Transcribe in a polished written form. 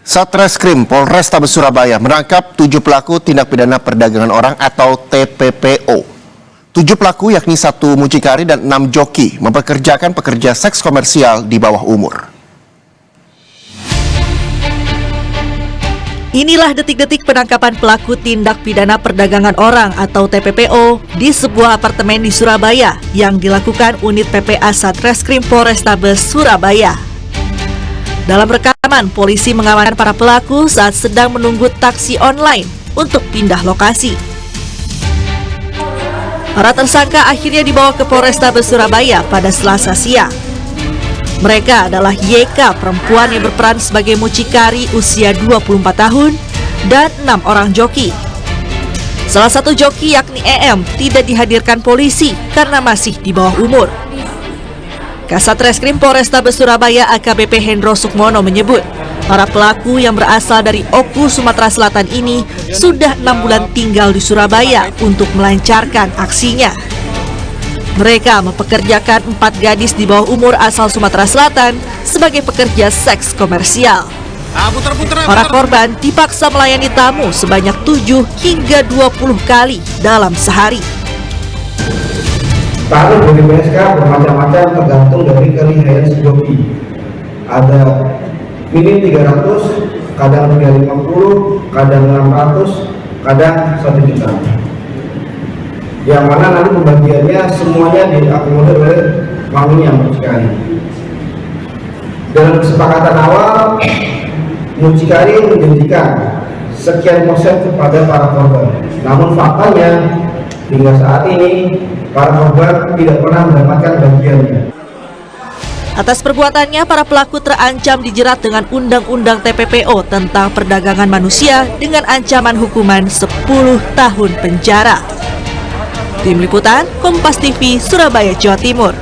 Satreskrim Polrestabes Surabaya menangkap 7 pelaku tindak pidana perdagangan orang atau TPPO. 7 pelaku yakni 1 mucikari dan 6 joki mempekerjakan pekerja seks komersial di bawah umur. Inilah detik-detik penangkapan pelaku tindak pidana perdagangan orang atau TPPO di sebuah apartemen di Surabaya yang dilakukan unit PPA Satreskrim Polrestabes Surabaya. Dalam rekaman, polisi mengamankan para pelaku saat sedang menunggu taksi online untuk pindah lokasi. Para tersangka akhirnya dibawa ke Polrestabes Surabaya pada Selasa siang. Mereka adalah YK, perempuan yang berperan sebagai mucikari usia 24 tahun, dan 6 orang joki. Salah satu joki yakni EM tidak dihadirkan polisi karena masih di bawah umur. Kasat Reskrim Polrestabes Surabaya AKBP Hendro Sukmono menyebut, para pelaku yang berasal dari Oku, Sumatera Selatan ini sudah 6 bulan tinggal di Surabaya untuk melancarkan aksinya. Mereka mempekerjakan 4 gadis di bawah umur asal Sumatera Selatan sebagai pekerja seks komersial. Para korban dipaksa melayani tamu sebanyak 7 hingga 20 kali dalam sehari. Tarif dari PSK bermacam-macam tergantung dari kelihaian si joki. Ada minim 300, kadang 350, kadang 600, kadang 1 juta. Yang mana nanti pembagiannya semuanya diakomodir oleh maminya mucikari. Dalam kesepakatan awal, mucikari menjanjikan sekian persen kepada para korban. Namun faktanya hingga saat ini para korban tidak pernah mendapatkan bagiannya. Atas perbuatannya, para pelaku terancam dijerat dengan Undang-Undang TPPO tentang perdagangan manusia dengan ancaman hukuman 10 tahun penjara. Tim Liputan, Kompas TV, Surabaya, Jawa Timur.